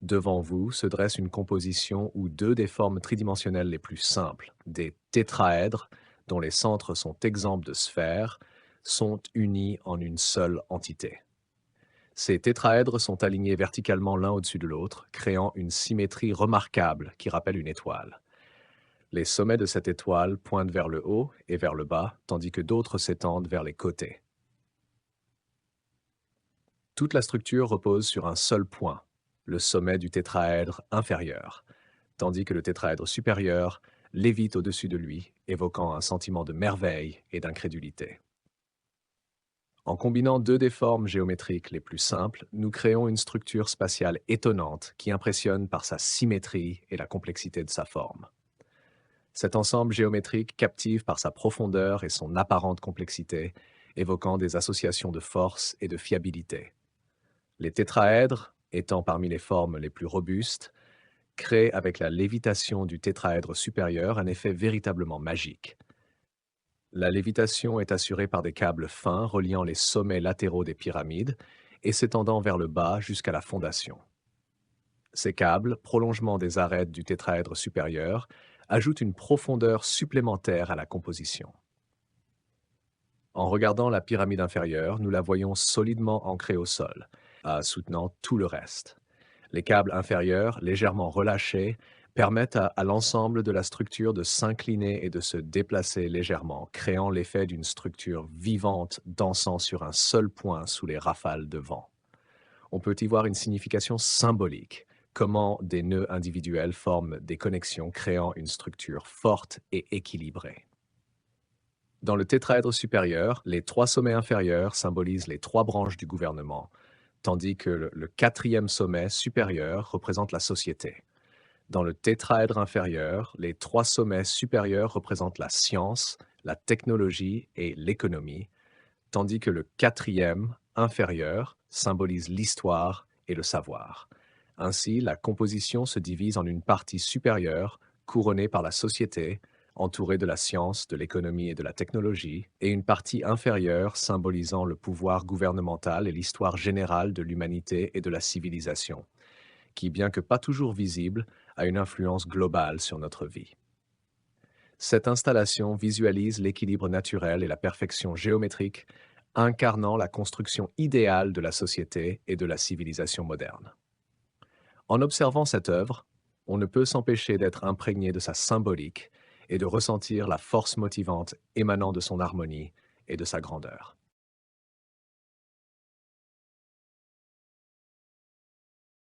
Devant vous se dresse une composition où deux des formes tridimensionnelles les plus simples, des tétraèdres, dont les centres sont exempts de sphères, sont unis en une seule entité. Ces tétraèdres sont alignés verticalement l'un au-dessus de l'autre, créant une symétrie remarquable qui rappelle une étoile. Les sommets de cette étoile pointent vers le haut et vers le bas, tandis que d'autres s'étendent vers les côtés. Toute la structure repose sur un seul point, le sommet du tétraèdre inférieur, tandis que le tétraèdre supérieur lévite au-dessus de lui, évoquant un sentiment de merveille et d'incrédulité. En combinant deux des formes géométriques les plus simples, nous créons une structure spatiale étonnante qui impressionne par sa symétrie et la complexité de sa forme. Cet ensemble géométrique captive par sa profondeur et son apparente complexité, évoquant des associations de force et de fiabilité. Les tétraèdres, étant parmi les formes les plus robustes, créent avec la lévitation du tétraèdre supérieur un effet véritablement magique. La lévitation est assurée par des câbles fins reliant les sommets latéraux des pyramides et s'étendant vers le bas jusqu'à la fondation. Ces câbles, prolongement des arêtes du tétraèdre supérieur, ajoutent une profondeur supplémentaire à la composition. En regardant la pyramide inférieure, nous la voyons solidement ancrée au sol, soutenant tout le reste. Les câbles inférieurs, légèrement relâchés, permettent à l'ensemble de la structure de s'incliner et de se déplacer légèrement, créant l'effet d'une structure vivante dansant sur un seul point sous les rafales de vent. On peut y voir une signification symbolique, comment des nœuds individuels forment des connexions créant une structure forte et équilibrée. Dans le tétraèdre supérieur, les trois sommets inférieurs symbolisent les trois branches du gouvernement, tandis que le quatrième sommet supérieur représente la société. Dans le tétraèdre inférieur, les trois sommets supérieurs représentent la science, la technologie et l'économie, tandis que le quatrième, inférieur, symbolise l'histoire et le savoir. Ainsi, la composition se divise en une partie supérieure, couronnée par la société, entourée de la science, de l'économie et de la technologie, et une partie inférieure symbolisant le pouvoir gouvernemental et l'histoire générale de l'humanité et de la civilisation, qui, bien que pas toujours visible, a une influence globale sur notre vie. Cette installation visualise l'équilibre naturel et la perfection géométrique, incarnant la construction idéale de la société et de la civilisation moderne. En observant cette œuvre, on ne peut s'empêcher d'être imprégné de sa symbolique et de ressentir la force motivante émanant de son harmonie et de sa grandeur.